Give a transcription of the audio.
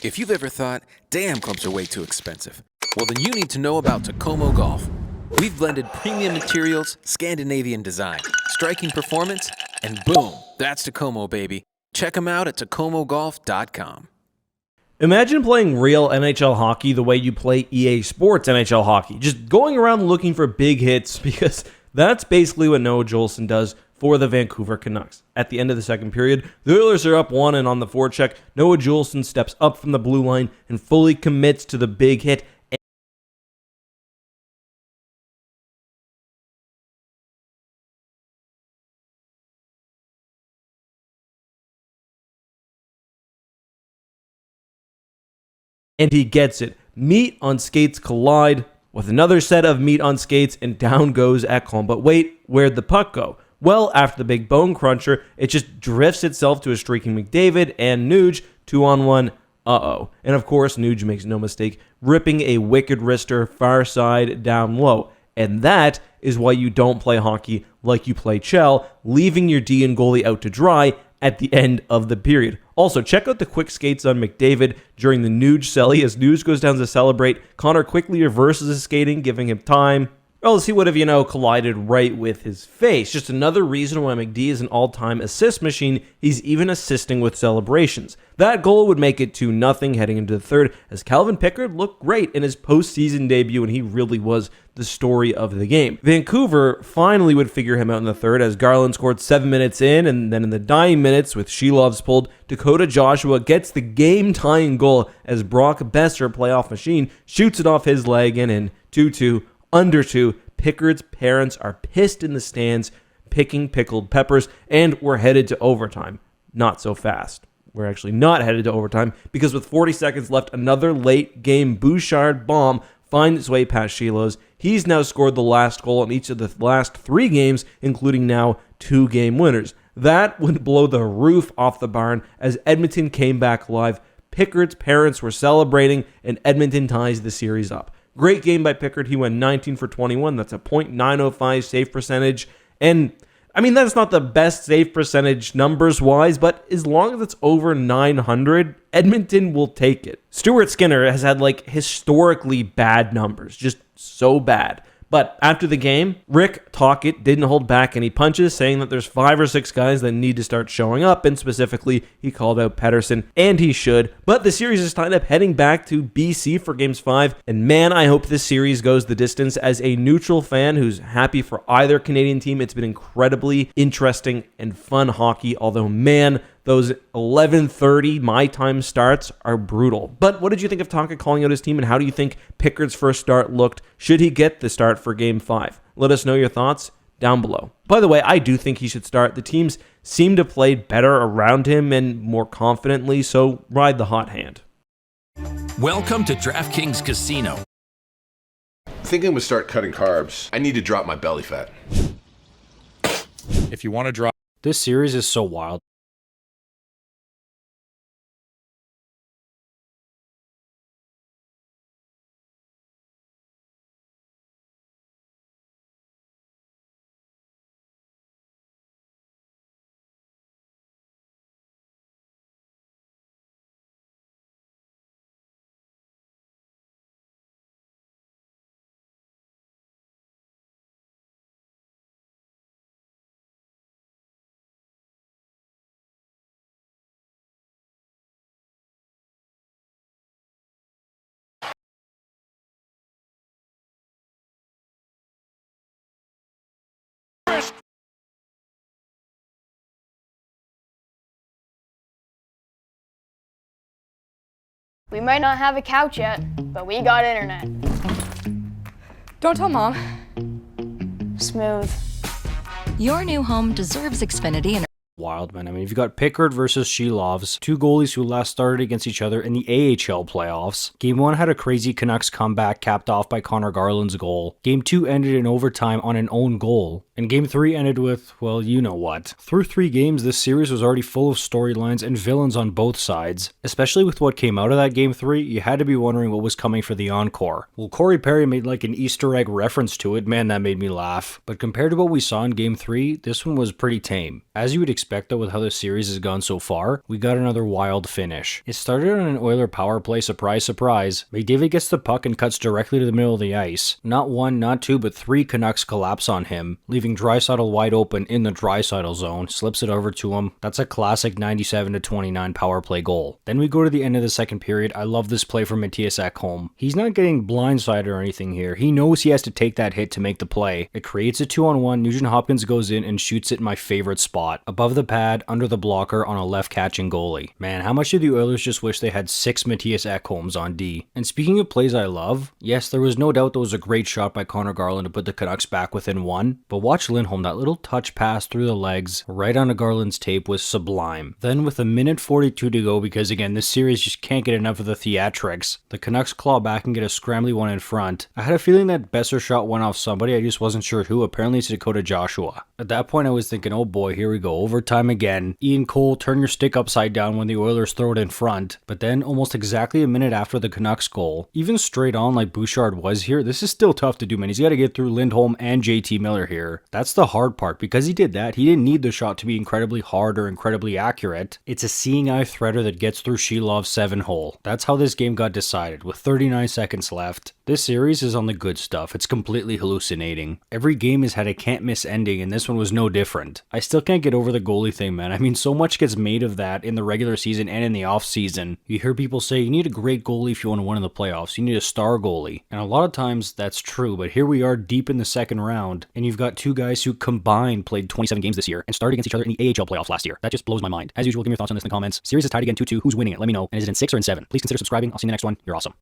If you've ever thought, damn, clubs are way too expensive, well then you need to know about Tacomo Golf. We've blended premium materials, Scandinavian design, striking performance, and boom, that's Tacomo, baby. Check them out at TacomoGolf.com. Imagine playing real NHL hockey the way you play EA Sports NHL hockey, just going around looking for big hits, because that's basically what Noah Juulsen does for the Vancouver Canucks. At the end of the second period, the Oilers are up 1, and on the forecheck, Noah Juulsen steps up from the blue line and fully commits to the big hit. And he gets it. Meat on skates collide with another set of meat on skates, and down goes Ekholm. But wait, where'd the puck go? Well, after the big bone cruncher, it just drifts itself to a streaking McDavid and Nuge, 2-on-1. And of course, Nuge makes no mistake, ripping a wicked wrister far side down low. And that is why you don't play hockey like you play Chell, leaving your D and goalie out to dry at the end of the period. Also, check out the quick skates on McDavid during the Nuge celly. As Nuge goes down to celebrate, Connor quickly reverses his skating, giving him time. Well, he would have, collided right with his face. Just another reason why McD is an all-time assist machine. He's even assisting with celebrations. That goal would make it 2-0 heading into the third, as Calvin Pickard looked great in his postseason debut, and he really was the story of the game. Vancouver finally would figure him out in the third, as Garland scored 7 minutes in, and then in the dying minutes, with Shelov's pulled, Dakota Joshua gets the game-tying goal as Brock Besser, playoff machine, shoots it off his leg and in 2-2. Under 2, Pickard's parents are pissed in the stands, picking pickled peppers, and we're headed to overtime. Not so fast. We're actually not headed to overtime, because with 40 seconds left, another late-game Bouchard bomb finds its way past Shiloh's. He's now scored the last goal in each of the last 3 games, including now 2 game winners. That would blow the roof off the barn as Edmonton came back live. Pickard's parents were celebrating, and Edmonton ties the series up. Great game by Pickard. He went 19 for 21. That's a .905 save percentage. And, that's not the best save percentage numbers-wise, but as long as it's over 900, Edmonton will take it. Stuart Skinner has had, historically bad numbers. Just so bad. But after the game, Rick Tocchet didn't hold back any punches, saying that there's 5 or 6 guys that need to start showing up, and specifically, he called out Pettersson, and he should. But the series is tied up heading back to BC for Games 5, and man, I hope this series goes the distance. As a neutral fan who's happy for either Canadian team, it's been incredibly interesting and fun hockey, although man, those 11:30 my time starts are brutal. But what did you think of Tocchet calling out his team, and how do you think Pickard's first start looked? Should he get the start for Game 5? Let us know your thoughts down below. By the way, I do think he should start. The teams seem to play better around him and more confidently, so ride the hot hand. Welcome to DraftKings Casino. Thinking I'm gonna start cutting carbs. I need to drop my belly fat. If you want to drop... This series is so wild. We might not have a couch yet, but we got internet. Don't tell Mom. Smooth. Your new home deserves Xfinity and Wild, man. You've got Pickard versus Shelovs, 2 goalies who last started against each other in the AHL playoffs. Game 1 had a crazy Canucks comeback capped off by Connor Garland's goal. Game 2 ended in overtime on an own goal. And Game 3 ended with, well, you know what. Through 3 games, this series was already full of storylines and villains on both sides. Especially with what came out of that Game 3, you had to be wondering what was coming for the encore. Well, Corey Perry made like an Easter egg reference to it, man, that made me laugh. But compared to what we saw in Game 3, this one was pretty tame. As you would expect though with how the series has gone so far, we got another wild finish. It started on an Oiler power play, surprise, surprise. McDavid gets the puck and cuts directly to the middle of the ice. Not 1, not 2, but 3 Canucks collapse on him, leaving Draisaitl wide open in the Draisaitl zone, slips it over to him. That's a classic 97-29 power play goal. Then we go to the end of the second period. I love this play from Matthias Ekholm. He's not getting blindsided or anything here. He knows he has to take that hit to make the play. It creates a 2-on-1. Nugent Hopkins goes in and shoots it in my favorite spot, above the pad, under the blocker on a left catching goalie. Man, how much do the Oilers just wish they had 6 Matthias Ekholms on D? And speaking of plays I love, yes, there was no doubt that was a great shot by Connor Garland to put the Canucks back within 1, but watch Lindholm, that little touch pass through the legs right onto Garland's tape was sublime. Then with a minute 42 to go, because again, this series just can't get enough of the theatrics, the Canucks claw back and get a scrambly one in front. I had a feeling that Besser shot went off somebody, I just wasn't sure who. Apparently it's Dakota Joshua. At that point I was thinking, oh boy, here we go, overtime again. Ian Cole, turn your stick upside down when the Oilers throw it in front. But then almost exactly a minute after the Canucks goal, even straight on like Bouchard was here, this is still tough to do, man. He's got to get through Lindholm and JT Miller here. That's the hard part. Because he did that, he didn't need the shot to be incredibly hard or incredibly accurate. It's a seeing eye threader that gets through Shilov's 7-hole. That's how this game got decided, with 39 seconds left. This series is on the good stuff. It's completely hallucinating. Every game has had a can't miss ending, and this one was no different. I still can't get over the goalie thing, man. I mean, so much gets made of that in the regular season and in the off season. You hear people say you need a great goalie if you want to win in the playoffs. You need a star goalie. And a lot of times that's true, but here we are deep in the second round, and you've got 2 guys who combined played 27 games this year and started against each other in the AHL playoffs last year. That just blows my mind. As usual, give me your thoughts on this in the comments. Series is tied again 2-2. Who's winning it? Let me know. And is it in 6 or in 7? Please consider subscribing. I'll see you in the next one. You're awesome.